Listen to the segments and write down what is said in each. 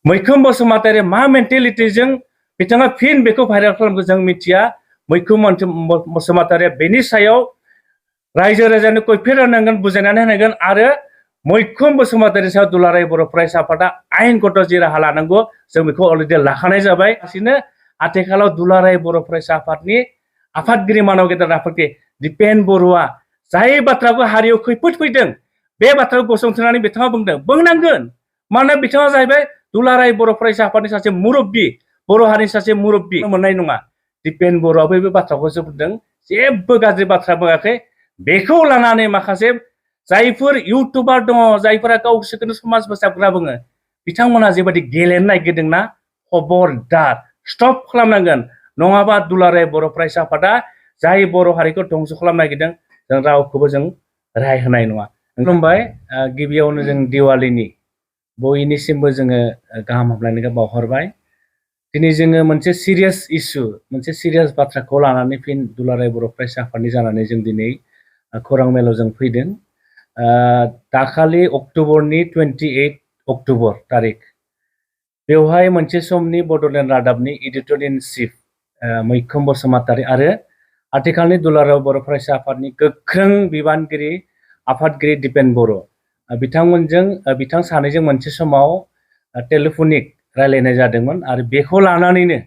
मैखोम बसुमतारी मा मेन्टेलिटिजों बिथाङा फिन बेखौ भाइरेल खालामखौ जों मिथिया। मैखोम बसुमतारिया बेनि सायाव रायजो राजानो कैफियत होनांगोन, बुजायनानै होनांगोन आरो मैखोम बसुमतारिनि सायाव दुलाराय बर' फरायसा आफादा आयेनगत जि राहा लानांगौ जों बेखौ अलरेडि लाखानाय जाबाय। गासिनो आथिखालाव दुलाराय बर' फरायसा आफादनि आफादगिरि मानव गेदेर आफादगिरि दिपेन बरुवा जाय बाथ्राखौ हारियाव खैफोद फैदों बे बाथ्राखौ गसंथानानै बिथाङा बुंदों, बुंनांगोन। मानोना बिथाङा जाहैबाय दुलाराय बर' फरायसा आफादनि सासे मुरब्बी, बर' हारिनि सासे मुरब्बी मोननाय नङा। दिपेन बरुवाबो बे बाथ्राखौसो बुंदों, जेबो गाज्रि बाथ्रा बुङाखै। बेखौ लानानै माखासे जायफोर इउटुबार दङ, जायफोरा गावसोरखौनो समाज फोसाबग्रा बुङो, बिथांमोना जेबायदि गेलेनो नागिरदोंना, खबरदार स्टप खालामनांगोन। नङाबा दुलाराय बर' फरायसा आफादा जाय बर' हारिखौ धंस' खालामनो नागिरदों जों रावखौबो जों रेहाय होनाय नङा। खुलुमबाय। गिबियावनो जों दिवालीनि बयनिसिमबो जोङो गाहाम हामलायनायखौ बावहरबाय। दिनै जोङो मोनसे सिरियास इस्यु, मोनसे सिरियास बाथ्राखौ लानानै फिन दुलाराय बर' फरायसा आफादनि जानानै जों दिनै खौरां मेलाव जों फैदों। दाखालि अक्ट'बरनि 28 अक्ट'बर तारिख बेवहाय मोनसे समनि बड'लेण्ड रादाबनि एडिटर इन चिफ मैखोम बसुमतारी आरो आथिखालनि दुलाराय बर' फरायसा आफादनि गोख्रों बिबानगिरि आफादगिरि दिपेन बर' बिथां सानैजों मोनसे समाव टेलिफनिक रायलायनाय जादोंमोन आरो बेखौ लानानैनो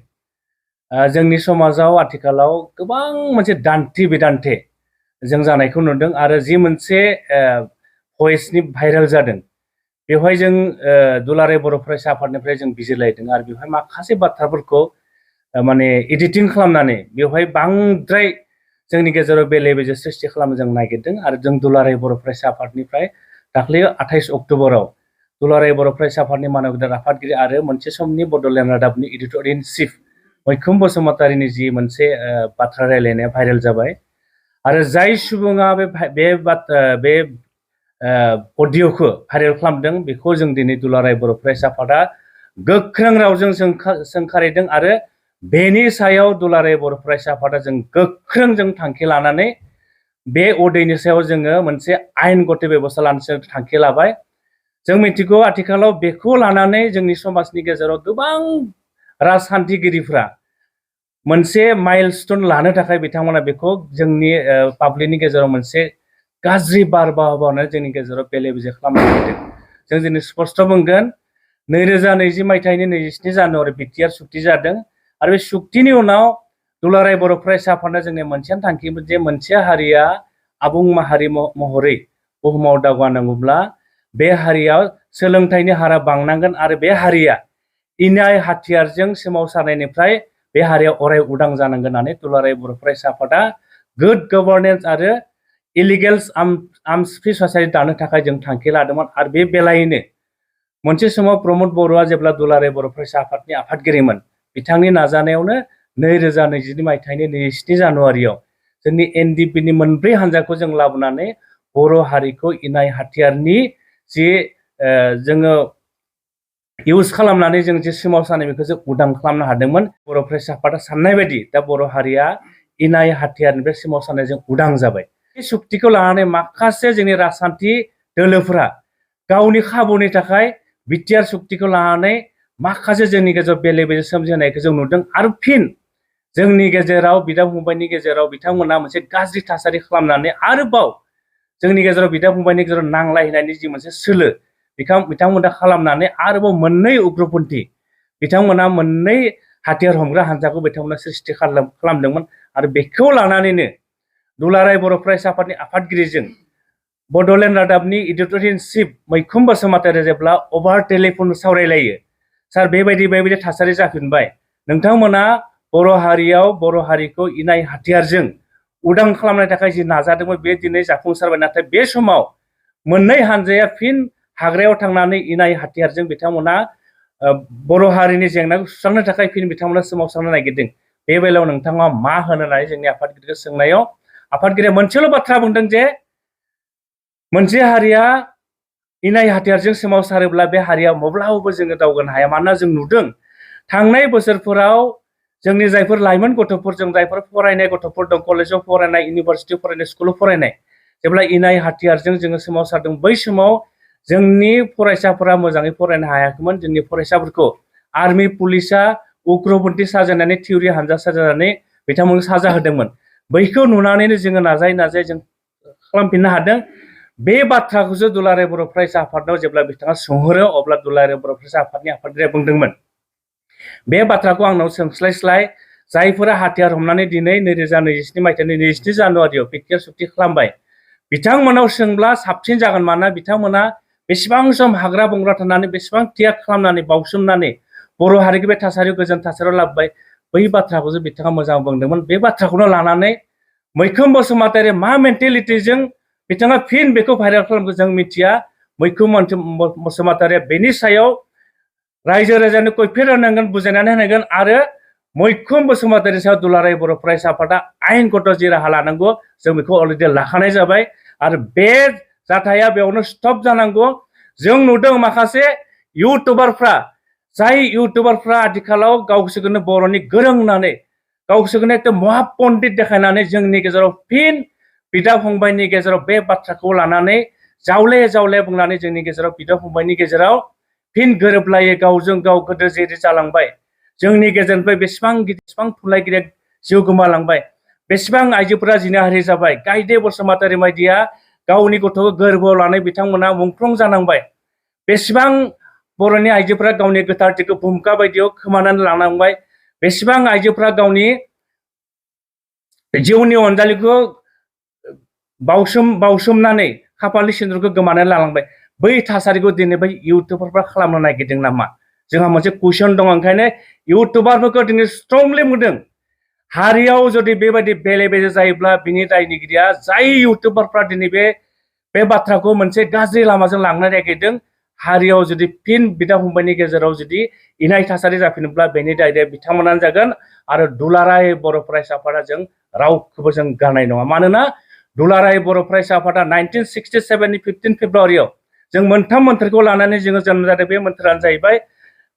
जोंनि समाजाव आथिखालाव गोबां मोनसे दान्थे बिदान्थे जों जानायखौ नुदों आरो जि मोनसे भइसनि भाइरेल जादों बेवहाय जों दुलाराय बर' फरायसा आफादनिफ्राय जों बिजिरलायदों आरो बेवहाय माखासे बाथ्राफोरखौ माने एडिटिं खालामनानै बेवहाय बांद्राय जोंनि गेजेराव बेले बेजे सृष्टि खालामनो जों नागिरदों आरो जों दुलाराय बर' फरायसा आफादनिफ्राय दाख्लै 28 अक्ट'बराव दुलाराय बर' फरायसा आफादनि मानव गेदेर आफादगिरि आरो मोनसे समनि बड'लेण्ड रादाबनि एडिटर इन चिफ मैखोम बसुमतारीनि जि मोनसे बाथ्रा रायलायनाया भाइरेल जाबाय आरो जाय सुबुङा बे अडिअ'खौ भाइरेल खालामदों बेखौ जों दिनै दुलाराय बर' फरायसा आफादा गोख्रों रावजों सोंखारिदों आरो बेनि सायाव दुलाराय बर' फरायसा आफादा जों गोख्रों जों थांखि लानानै बे अडिअ'नि सायाव जोङो मोनसे आयेनगत बेबस्था लानो थांखि लाबाय। जों मिथिगौ आथिखालाव बेखौ लानानै जोंनि समाजनि गेजेराव गोबां राजखान्थिगिरिफ्रा मोनसे माइलस्टोन लानो थाखाय बिथांमोना बेखौ जोंनि पाब्लिकनि गेजेराव मोनसे गाज्रि बारहावा होनानै जोंनि गेजेराव बेले बेजे खालामनो नागिरदों। जों दिनै स्पष्ट बुंगोन 2020 मायथाइनि 27 जानुवारि बिटिआर सुक्ति जादों आरो बे सुक्तिनि उनाव दुलाराय बर' फरायसा आफादआ जोंनि मोनसे थांखिमोन जे मोनसे हारिया आबुं माहारि महरै बुहुमाव दावगानांगौब्ला बे हारियाव सोलोंथाइनि हारा बांनांगोन आरो बे हारिया इनाय हाथियारजों सोमावसारनायनिफ्राय बे हारिया अराय उदां जानांगोन होननानै दुलाराय बर' फरायसा आफादा गुड गभर्नेन्स आरो इलिगेल्स आर्म्स फ्रि ससाइटि दानो थाखाय जों थांखि लादोंमोन आरो बे बेलायैनो मोनसे समाव प्रमद बर'आ जेब्ला दुलाराय बर' फरायसा आफादनि आफादगिरिमोन बिथांनि नाजानायावनो 2022 मायथाइनि 27 जानुवारियाव जोंनि एनडिपिनि मोनब्रै हान्जाखौ जों लाबोनानै बर' हारिखौ इनाय हाथियारनि जि जोङो इउज खालामनानै जों जे सोमावसारनाय बेखौ जों उदां खालामनो हादोंमोन। बर' फरायसा आफादा साननाय बायदि दा बर' हारिया इनाय हाथियारनिफ्राय सोमावसारनायजों उदां जाबाय। बे सुक्तिखौ लानानै माखासे जोंनि राजखान्थि दोलोफोरा गावनि खाबुनि थाखाय बिटिआर सुक्तिखौ लानानै माखासे जोंनि गेजेराव बेले बेजे सोमजिहोनायखौ जों नुदों आरो फिन जोंनि गेजेराव बिदा फंबायनि गेजेराव बिथांमोना मोनसे गाज्रि थासारि खालामनानै आरोबाव जोंनि गेजेराव बिदा फंबायनि गेजेराव नांलायनायनि जि मोनसे सोलो बिथांमोना खालामनानै आरोबाव मोननै उग्रपन्थी बिथांमोना मोननै हाथियार हमग्रा हान्जाखौ बिथांमोना सृष्टि खालामदोंमोन आरो बेखौ लानानैनो दुलाराय बर' फरायसा आफादनि आफादगिरिजों बड'लेण्ड रादाबनि एडिटर इन चिफ मैखोम बसुमतारी जेब्ला अभार टेलिफन सावरायलायो, सार बेबायदि थासारि जाफिनबाय, नोंथांमोना बर' हारियाव बर' हारिखौ इनाय हाथियारजों उदां खालामनो थाखाय जि नाजादोंमोन बे दिनै जाफुंसारबाय, नाथाय बे समाव मोननै हान्जाया फिन हाग्रायाव थांनानै इनाय हाथियारजों बिथांमोना बर' हारिनि जेंनाखौ सुस्रांनो थाखाय फिन बिथांमोना सोमावसारनो नागिरदों। बे बेलायाव नोंथाङा मा होनो होननानै जोंनि आफादगिरिखौ सोंनायाव आफादगिरिया मोनसेल' बाथ्रा बुंदों जे मोनसे हारिया इनाय हाथियारजों सोमावसारोब्ला बे हारिया माब्लाबाबो जोङो दावगानो हाया। मानोना जों नुदों थांनाय बोसोरफोराव जोंनि जायफोर लाइमोन गथ'फोरजों जायफोर फरायनाय गथ'फोर दं, कलेजाव फरायनाय, इउनिभारसिटियाव फरायनाय, स्कुलाव फरायनाय, जेब्ला इनाय हाथियारजों जोङो सोमावसारदों बै समाव जोंनि फरायसाफोरा मोजाङै फरायनो हायाखैमोन। जोंनि फरायसाफोरखौ आर्मि पुलिसा उग्रपन्थी साजायनानै थिउरि हानजा साजायनानै बिथांमोनखौ साजा होदोंमोन। बैखौ नुनानैनो जोङो नाजायै नाजायै जों खालामफिननो हादों। बे बाथ्राखौसो दुलाराय बर' फरायसा आफादाव जेब्ला बिथाङा सोंहरो अब्ला दुलाराय बर' फरायसा आफादनि आफादगिरिया बुंदोंमोन, बे बाथ्राखौ आंनाव सोंस्लायस्लाय जायफोरा हाथियार हमनानै दिनै 2027 मायथाइनि 22 जानुवारियाव पिकेट सुक्ति खालामबाय बिथांमोनाव सोंब्ला साबसिन जागोन। मानोना बिथांमोना बेसेबां सम हाग्रा बंग्रा थानानै बेसेबां त्याग खालामनानै बावसोमनानै बर' हारिखौ बे थासारियाव गोजोन थासारियाव लाबोबाय। बै बाथ्राखौसो बिथाङा मोजां बुंदोंमोन। बे बाथ्राखौनो लानानै मैखोम बसुमतारी मा मेन्टेलिटिजों बिथाङा फिन बेखौ भाइरेल खालामखो जों मिथिया। मैखोम बसुमतारीया बेनि सायाव रायजो राजानो कैफियत होनांगोन, बुजायनानै होनांगोन आरो मैखोम बसुमतारी सायाव दुलाराय बर' फरायसा आफादा आयेनगत जि राहा लानांगौ जों बेखौ अलरेडि लाखानाय जाबाय आरो बे जाथाया बेयावनो स्टप जानांगौ। जों नुदों माखासे इउटुबारफ्रा जाय इउटुबारफ्रा आथिखालाव गावसोरखौनो बर'नि गोरों होननानै गावसोरखौनो एकदम महापन्डित देखायनानै जोंनि गेजेराव फिन बिदा फंबायनि गेजेराव बे बाथ्राखौ लानानै जावले जावले बुंनानै जोंनि गेजेराव बिदा फंबायनि गेजेराव फिन गोरोबलायै गावजों गाव गोदो जेरै जालांबाय जोंनि गेजेरनिफ्राय बेसेबां थुनलाइगिरिया जिउ गोमालांबाय, बेसेबां आइजोफोरा जिनाहारि जाबाय, गायदे बसुमतारी बायदिया गावनि गथ'खौ गोरबोआव लानाय बिथांमोना मुंख्लं जानांबाय, बेसेबां बर'नि आइजोफोरा गावनि गोथारथिखौ भुमका बायदियाव खोमानानै लानांबाय, बेसेबां आइजोफोरा गावनि जिउनि अनजालिखौ बावसोमनानै खाफालनि सिन्दुरखौ गोमानानै लालांबाय। बै थासारिखौ दिनै बै इउटुबारफ्रा खालामनो नागिरदों नामा? जोंहा मोनसे कुइसन दङ। ओंखायनो इउटुबारफोरखौ दिनै स्ट्रंलि बुंदों, हारियाव जुदि बेबायदि बेले बेजे जायोब्ला बिनि दायनिगिरिया जाय इउटुबारफ्रा दिनै बे बाथ्राखौ मोनसे गाज्रि लामाजों लांनो नागिरदों, हारियाव जुदि फिन बिदा फंबायनि गेजेराव जुदि इनाय थासारि जाफिनोब्ला बेनि दायनिगिरिया बिथांमोनानो जागोन आरो दुलाराय बर' फरायसा आफादा जों रावखौबो जों गारनाय नङा। मानोना दुलाराय बर' फरायसा आफादा 1967नि 15 फेब्रुवारियाव जों मोनथाम मोन्थोरखौ लानानै जोङो जोनोम जादों। बे मोन्थोरानो जाहैबाय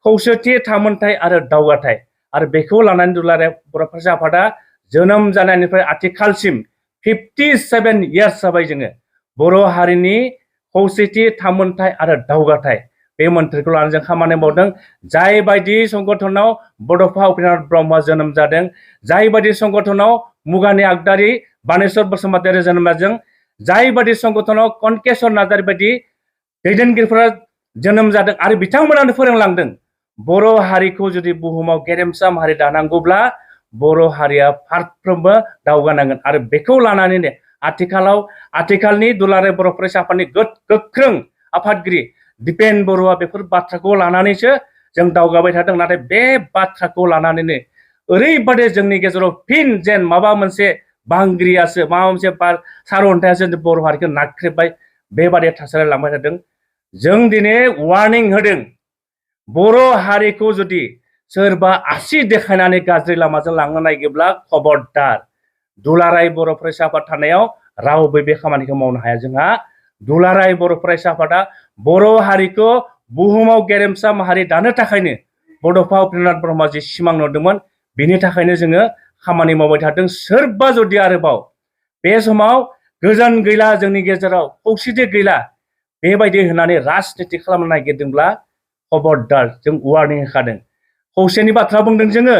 खौसेथि, थामोनथाय आरो दावगाथाय। आरो बेखौ लानानै दुलाराय बर' फरायसा आफादा जोनोम जानायनिफ्राय आथिखालसिम 57 इयार्स जाबाय जोङो बर' हारिनि खौसेथि, थामोनथाय आरो दावगाथाय बे मोन्थोरखौ लानानै जों खामानि मावदों। जाय बायदि संगठनाव बड'फा उपेन्द्रनाथ ब्रह्मआ जोनोम जादों, जाय बायदि संगठनाव मुगानि आगदारि बानेश्वर बसुमतारी जोनोम जादों, जाय बायदि संगठनाव कनकेश्वर नार्जारी बायदि दैदेनगिरिफोरा जोनोम जादों आरो बिथांमोनानो फोरोंलांदों। बर' हारिखौ जुदि बुहुमाव गेरेमसा हारि दानांगौब्ला बर' हारिया फारफ्रोमबो दावगानांगोन आरो बेखौ लानानैनो आथिखालनि दुलाराय बर' फरायसा आफादनि गोख्रों आफादगिरि दिपेन बरुवा बेफोर बाथ्राखौ लानानैसो जों दावगाबाय थादों। नाथाय बे बाथ्राखौ लानानैनो ओरैबादि जोंनि गेजेराव फिन जेन माबा मोनसे बांग्रियासो माबा मोनसे सारअन्थाइयासो बर' हारिखौ नाख्रेबबाय, बेबादि थासारिया लांबाय थादों। जों दिनै वार्निं होदों, बर' हारिखौ जुदि सोरबा आसि देखायनानै गाज्रि लामाजों लांनो नागिरब्ला खबरदार, दुलाराय बर' फरायसा आफाद थानायाव रावबो बे खामानिखौ मावनो हाया। जोंहा दुलाराय बर' फरायसा आफादा बर' हारिखौ बुहुमाव गेरेमसा माहारि दानो थाखायनो बड'फा उपेन्द्रनाथ ब्रह्मआ जि सिमां नुदोंमोन बिनि थाखायनो जोङो खामानि मावबाय थादों। सोरबा जुदि आरोबाव बे समाव गोजोन गैला, जोंनि गेजेराव खौसेथि गैला बेबायदि होननानै राजनिति खालामनो नागिरदोंब्ला खबरदार, जों वार्निं होखादों। खौसेनि बाथ्रा बुंदों जोङो,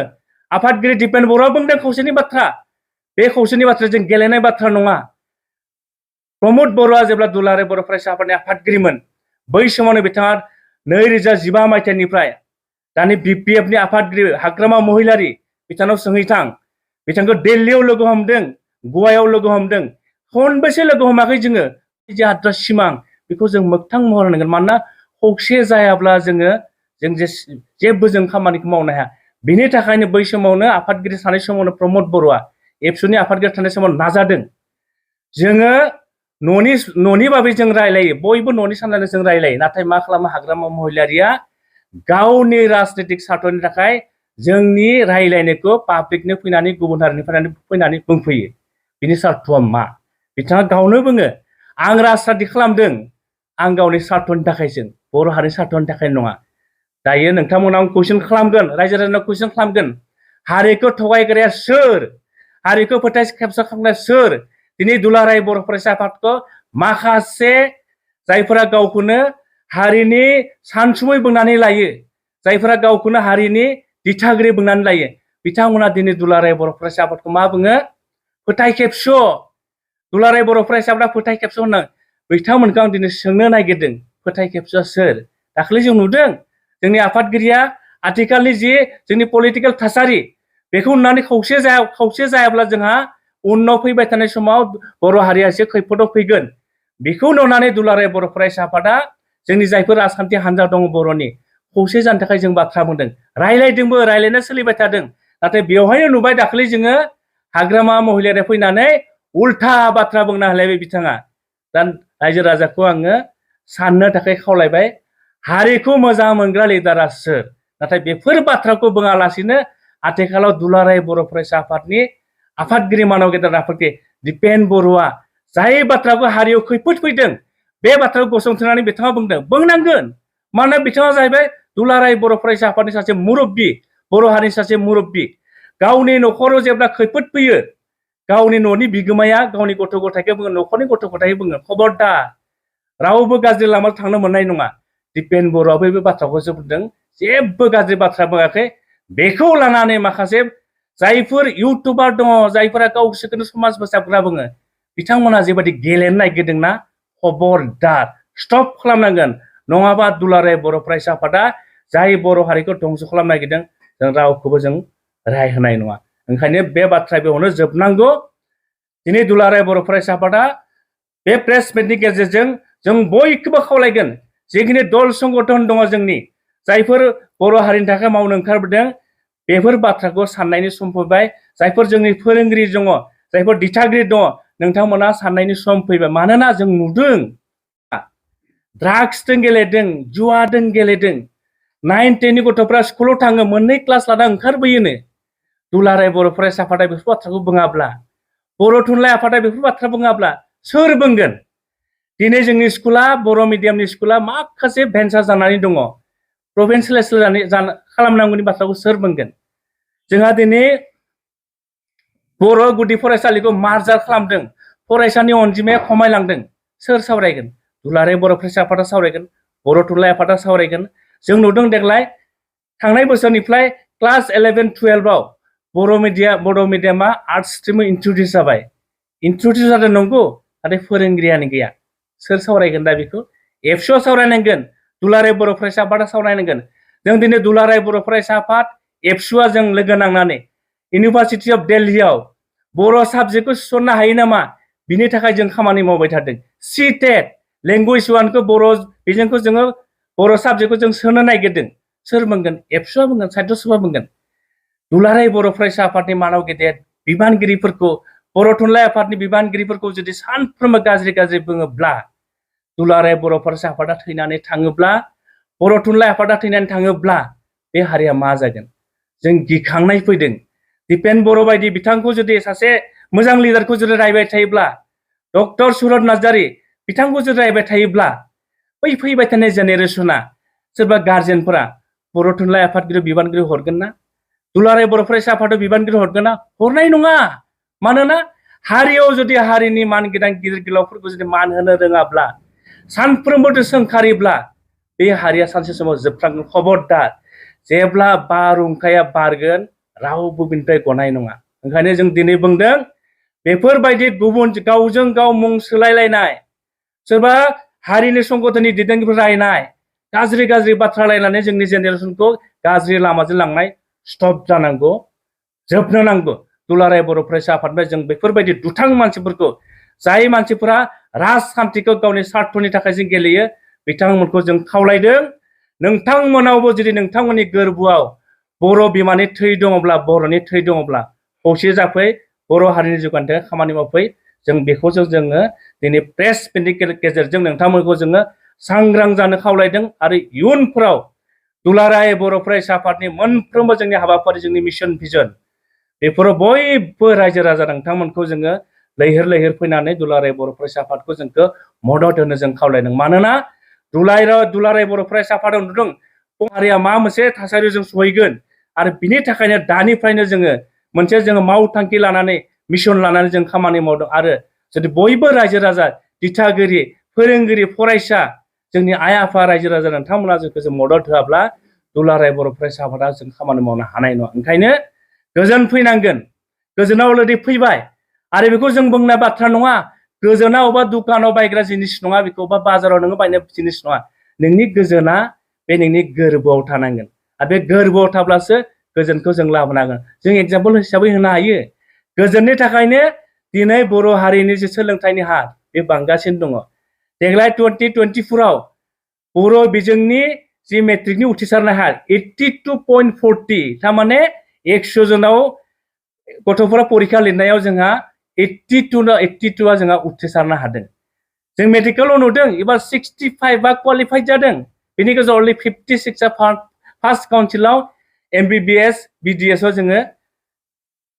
आफादगिरि दिपेन बरुवा बुंदों खौसेनि बाथ्रा। बे खौसेनि बाथ्रा जों गेलेनाय बाथ्रा नङा। प्रमद बरुवा जेब्ला दुलाराय बर' फरायसा आफादनि आफादगिरिमोन बै समावनो बिथाङा 2015 मायथाइनिफ्राय दानि BPFनि आफादगिरि हाग्रामा महिलारि बिथांनाव सोंहैथां, बिथांखौ दिल्लीयाव लोगो हमदों, गवायाव लोगो हमदों, खनबेसे लोगो हमाखै जोङो। जे आद्रा सिमां बेखौ जों मोगथां महर होनांगोन। मानोना खौसे जायाब्ला जों जेबो जों खामानिखौ मावनो हाया। बिनि थाखायनो बै समावनो आफादगिरि थानाय समावनो प्रमद बरुवा एबसुनि आफादगिरि थानाय समाव नाजादों। जोङो न'नि बागै जों रायलायो, बयबो न'नि साननानै जों रायलायो। नाथाय मा खालामो हाग्रामा महिलारिया गावनि राजनितिक सार्थनि थाखाय जोंनि रायलायनायखौ पाब्लिकनो फैनानै गुबुन हारिनिफ्राय फैनानै बुंफैयो। बिनि सार्थआ मा? बिथाङा गावनो बुङो, आं राजनिति खालामदों, आं गावनि सार्थनि थाखायसो, बर' हारिनि सार्थनि थाखाय नङा। दायो नोंथांमोनाव कुइसन खालामगोन, रायजो राजानाव कुइसन खालामगोन, हारिखौ थगायग्राया सोर? हारिखौ फोथाय खेबस' खालामग्राया सोर? दिनै दुलाराय बर' फरायसा आफादखौ माखासे जायफोरा गावखौनो हारिनि सानसुमै बुंनानै लायो, जायफोरा गावखौनो हारिनि दिथागिरि बुंनानै लायो, बिथांमोना दिनै दुलाराय बर' फरायसा आफादखौ मा बुङो? फोथाय खेबस'। दुलाराय बर' फरायसा आफादा फोथाय खेबस' होनो बिथांमोनखौ आं दिनै सोंनो नागिरदों, फोथाय खेबस'आ सोर? दाखालि जों नुदों जोंनि आफादगिरिया आथिखालनि जि जोंनि पलिटिकेल थासारि बेखौ नुनानै खौसे जायाब्ला जोंहा उनाव फैबाय थानाय समाव बर' हारिया एसे खैफोदाव फैगोन। बेखौ नुनानै दुलाराय बर' फरायसा आफादा जोंनि जायफोर राजखान्थि हान्जा दङ बर'नि खौसे जानो थाखाय जों बाथ्रा बुंदों, रायलायदोंबो, रायलायना सोलिबाय थादों। नाथाय बेवहायनो नुबाय दाखालि जोङो हाग्रामा महिलारिया फैनानै उल्था बाथ्रा बुंना होलायबाय बिथाङा। दा रायजो राजाखौ आङो साननो थाखाय खावलायबाय, हारिखौ मोजां मोनग्रा लिडारा सोर? नाथाय बेफोर बाथ्राखौ बुङालासिनो आथिखालाव दुलाराय बर' फरायसा आफादनि आफादगिरि मानव गेदेर आफादगिरि दिपेन बरुवा जाय बाथ्राखौ हारियाव खैफोद फैदों बे बाथ्राखौ गसंथानानै बिथाङा बुंदों, बुंनांगोन। मानोना बिथाङा जाहैबाय दुलाराय बर' फरायसा आफादनि सासे मुरब्बि, बर' हारिनि सासे मुरब्बि। गावनि न'खराव जेब्ला खैफोद फैयो, गावनि न'नि बिगोमाया गावनि गथ' गथायखौ बुङो, न'खरनि गथ' गथायखौ बुङो, खबरदार रावबो गाज्रि लामायाव थांनो मोननाय नङा। दिपेन बरुवाबो बे बाथ्राखौसो बुंदों, जेबो गाज्रि बाथ्रा बुङाखै। बेखौ लानानै माखासे जायफोर इउटुबार दङ, जायफोरा गावसोरखौनो समाज फोसाबग्रा बुङो, बिथांमोना जेबायदि गेलेनो नागिरदोंना, खबरदार स्टप खालामनांगोन। नङाबा दुलाराय बर' फरायसा आफादा जाय बर' हारिखौ धंस' खालामनो नागिरदों, जों रावखौबो जों राय होनाय नङा। ओंखायनो बे बाथ्राया बेयावनो जोबनांगौ। दिनै दुलाराय बर' फरायसा आफादा बे प्रेस मिटनि गेजेरजों जों बयखौबो खावलायगोन, जिखिनि दल संगठन दङ जोंनि, जायफोर बर' हारिनि थाखाय मावनो ओंखारबोदों, बेफोर बाथ्राखौ साननायनि सम फैबाय। जायफोर जोंनि फोरोंगिरि दङ, जायफोर दिथागिरि दङ, नोंथांमोना साननायनि सम फैबाय। मानोना जों नुदों ड्राग्सजों गेलेदों, जुवाजों गेलेदों। 9, 10 नि गथ'फ्रा स्कुलाव थाङो, मोननै क्लास लाना ओंखारबोयोनो। दुलाराय बर' फरायसा आफादा बेफोर बाथ्राखौ बुङाब्ला, बर' थुनलाइ आफादा बेफोर बाथ्रा बुङाब्ला सोर बुंगोन? दिनै जोंनि स्कुला, बर' मिडियामनि स्कुला माखासे भेन्सार जानानै दङ, प्रभिन्सियेलाइज खालामनांगौनि बाथ्राखौ सोर बुंगोन? जोंहा दिनै बर' गुदि फरायसालिखौ मार्जार खालामदों, फरायसानि अनजिमाया खमायलांदों, सोर सावरायगोन? दुलाराय बर' फरायसा आफादा सावरायगोन, बर' थुनलाइ आफादा सावरायगोन। जों नुदों देग्लाय थांनाय बोसोरनिफ्राय क्लास 11, 12आव बर' मिडियामा आर्ट्स स्ट्रिमाव इन्ट्रडिउस जाबाय। इन्ट्रडिउस जादों नंगौ, नाथाय फोरोंगिरियानो गैया। सोर सावरायगोन दा बेखौ? एबसुआ सावरायनांगोन, दुलाराय बर' फरायसा आफादा सावरायनांगोन। जों दिनै दुलाराय बर' फरायसा आफाद, एबसुआ जों लोगो नांनानै इउनिभार्सिटि अफ दिल्लीआव बर' साबजेक्टखौ थिसननो हायो नामा, बिनि थाखाय जों खामानि मावबाय थादों। CTET लेंगुवेज वानखौ बर' बिजोंखौ जोङो बर' साबजेक्टखौ जों सोनो नागिरदों। सोर बुंगोन? एबसुआ बुंगोन, साहित्य सभा बुंगोन। दुलाराय बर' फरायसा आफादनि मानव गेदेर बिबानगिरिफोरखौ, बर' थुनलाइ आफादनि बिबानगिरिफोरखौ जुदि सानफ्रोमबो गाज्रि बुङोब्ला, दुलाराय बर' फरायसा आफादा थैनानै थाङोब्ला, बर' थुनलाइ आफादा थैनानै थाङोब्ला बे हारिया मा जागोन? जों गिखांनाय फैदों। दिपेन बर' बायदि बिथांखौ जुदि सासे मोजां लिडारखौ जुदि रायबाय थायोब्ला, डक्टर सुरत नार्जारि बिथांखौ जुदि रायबाय थायोब्ला, बै फैबाय थानाय जेनेरेसना, सोरबा गार्जेनफोरा बर' थुनलाइ आफादगिरि बिबानगिरि हरगोन ना? दुलाराय बर' फरायसा आफादाव बिबानगिरि हरगोन ना? हरनाय नङा। मानोना हारियाव जुदि हारिनि मानगोनां गिदिर गोलावफोरखौ जुदि मान होनो रोङाब्ला, सानफ्रोमबो सोंखारिब्ला, बे हारिया सानसे समाव जोबस्रांगोन। खबरदार जेब्ला बारहुंखाया बारगोन, रावबो बिनिफ्राय गनाय नङा। ओंखायनो जों दिनै बुंदों, बेफोरबायदि गुबुन गावजों गाव मुं सोलायलायनाय, सोरबा हारिनि संगठननि दैदेनगिरिफोर रायनाय, गाज्रि बाथ्रा रायनानै जोंनि जेनेरेसनखौ गाज्रि लामाजों लांनाय स्टप जानांगौ, जोबनो नांगौ। दुलाराय बर' फरायसा आफादनिफ्राय जों बेफोरबायदि दुथां मानसिफोरखौ, जाय मानसिफोरा राजखान्थिखौ गावनि स्वार्थनि थाखाय जों गेलेयो, बिथांमोनखौ जों खावलायदों, नोंथांमोनावबो जुदि नोंथांमोननि गोरबोआव बर' बिमानि थै दङब्ला, बर'नि थै दङब्ला, खौसे जाफै, बर' हारिनि जौगानो थाखाय खामानि मावफै। जों बेखौ जोङो दिनै प्रेस मिटनि गेजेरजों नोंथांमोनखौ जोङो सांग्रां जानो खावलायदों। आरो इयुनफोराव दुलाराय बर' फरायसा आफादनि मोनफ्रोमबो जोंनि हाबाफारि, जोंनि मिशन भिजन, बेफोराव बयबो रायजो राजा नोंथांमोनखौ जोङो लैहोर फैनानै दुलाराय बर' फरायसा आफादखौ जोंखौ मदद होनो जों खावलायदों। मानोना दुलाराय बर' फरायसा आफादाव नुदों हारिया मा मोनसे थासारियाव जों सहैगोन। आरो बिनि थाखायनो दानिफ्रायनो जोङो मावथांखि लानानै, मिशन लानानै जों खामानि मावदों। आरो जुदि बयबो रायजो राजा, दिथागिरि, फोरोंगिरि फरायसा जोंनि आइ आफा रायजो राजा नोंथांमोना जोंखौ जों मदद होआब्ला दुलाराय बर' फरायसा आफादा जों खामानि मावनो हानाय नङा। ओंखायनो गोजोन फैनांगोन। गोजोना अलरेडि फैबाय आरो बेखौ जों बुंनाय बाथ्रा नङा। गोजोना अबेबा दुकानाव बायग्रा जिनिस नङा, बेखौ अबेबा बाजाराव नोङो बायनाय जिनिस नङा। नोंनि गोजोना बे नोंनि गोरबोआव थानांगोन आरो बे गोरबोआव थाब्लासो गोजोनखौ जों लाबोनो हागोन। जों एग्जाम्पल हिसाबै होनो हायो। गोजोननि थाखायनो दिनै बर' हारिनि जे सोलोंथाइनि हार बे बांगासिनो दङ। देग्लाय 2024आव बर' बिजोंनि जि मेट्रिकनि उथ्रिसारनाय हार 82.40, थारमाने 100 जनाव गथ'फोरा परीक्षा लिरनायाव जोंहा 82आ जोंहा उथ्रिसारनो हादों। जों मेडिकेलाव नुदों एबार 65 क्वालिफाइड जादों। बेनि गेजेराव अनलि 56 फार्स्ट काउन्सिलाव MBBS BDSआव जोङो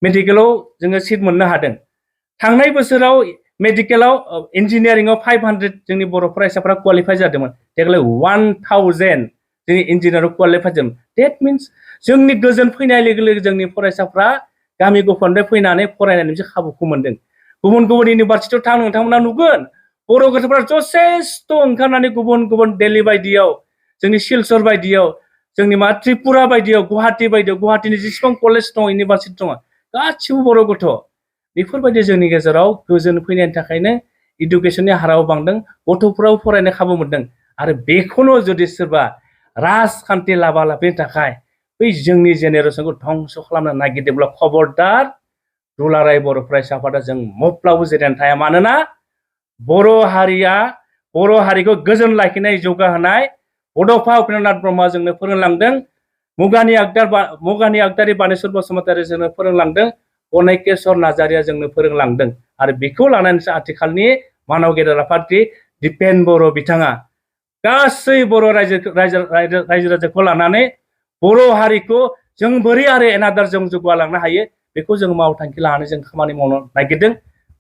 मेडिकेलाव जोङो सिट मोननो हादों। थांनाय बोसोराव मेडिकेलाव इन्जिनियारिंआव 500 जोंनि बर' फरायसाफोरा क्वालिफाइ जादोंमोन। देग्लाय 1000 जोंनि इन्जिनियाराव क्वालिफाइ जादों। डेट मिन्स जोंनि गोजोन फैनाय लोगो लोगो जोंनि फरायसाफ्रा गामि गफानिफ्राय फैनानै फरायनायनि मोनसे खाबुखौ मोनदों। गुबुन गुबुन इउनिभारसिटियाव थां नोंथांमोना नुगोन बर' गथ'फोरा जथेस्थ' ओंखारनानै गुबुन गुबुन दिल्ली बायदियाव, जोंनि सिलचर बायदियाव, जोंनि मा त्रिपुरा बायदियाव, गुवाहाटि बायदियाव, गुवाहाटिनि जेसेबां कलेज दङ, इउनिभारसिटि दङ, गासिबो बर' गथ'। बेफोरबायदि जोंनि गेजेराव गोजोन फैनायनि थाखायनो इडुकेसननि हाराव बांदों, गथ'फोराव फरायनो खाबु मोनदों। आरो बेखौनो जुदि सोरबा राजखान्थि लाबालाबनि थाखाय बै जोंनि जेनेरेसनखौ धंस' खालामनो नागिरदोंब्ला खबरदार दुलाराय बर' फरायसा आफादा जों माब्लाबाबो जिरायनानै थाया। मानोना बर' हारिखौ गोजोन लाखिनाय, जौगाहोनाय बड'फा उपेन्द्रनाथ ब्रह्मआ जोंनो फोरोंलांदों। मुगानि आगदारि बानेश्वर बसुमतारी जोंनो फोरोंलांदों। गनायकेश्वर नार्जारिया जोंनो फोरोंलांदों। आरो बेखौ लानानैसो आथिखालनि मानव गेदेर आफादगिरि दिपेन बर' बिथाङा गासै बर' रायजो राजाखौ लानानै बर' हारिखौ जों बोरै आरो एनादार जों जौगालांनो हायो बेखौ जों मावथांखि लानानै जों खामानि मावनो नागिरदों।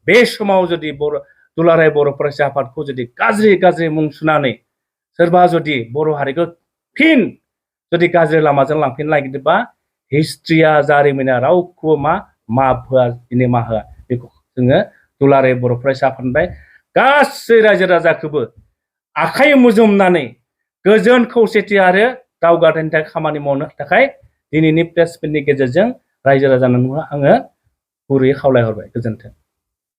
बे समाव जुदि दुलाराय बर' फरायसा आफादखौ जुदि गाज्रि मुं सुनानै सोरबा जुदि बर' हारिखौ फिन जुदि गाज्रि लामाजों लांफिननो नागिरदोंबा हिस्ट्रिया, जारिमिना रावखौबो माफ होआ, निमाहा होआ। बेखौ जोङो दुलाराय बर' फरायसा आफादनिफ्राय गासै रायजो राजाखौबो आखाइ मुजुमनानै गोजोन खौसेथि आरो दावगाथायनि थाखाय खामानि मावनो थाखाय दिनैनि प्रेस मिटनि गेजेरजों रायजो राजानो आङो गुरैयै खावलायहरबाय। गोजोन्थों।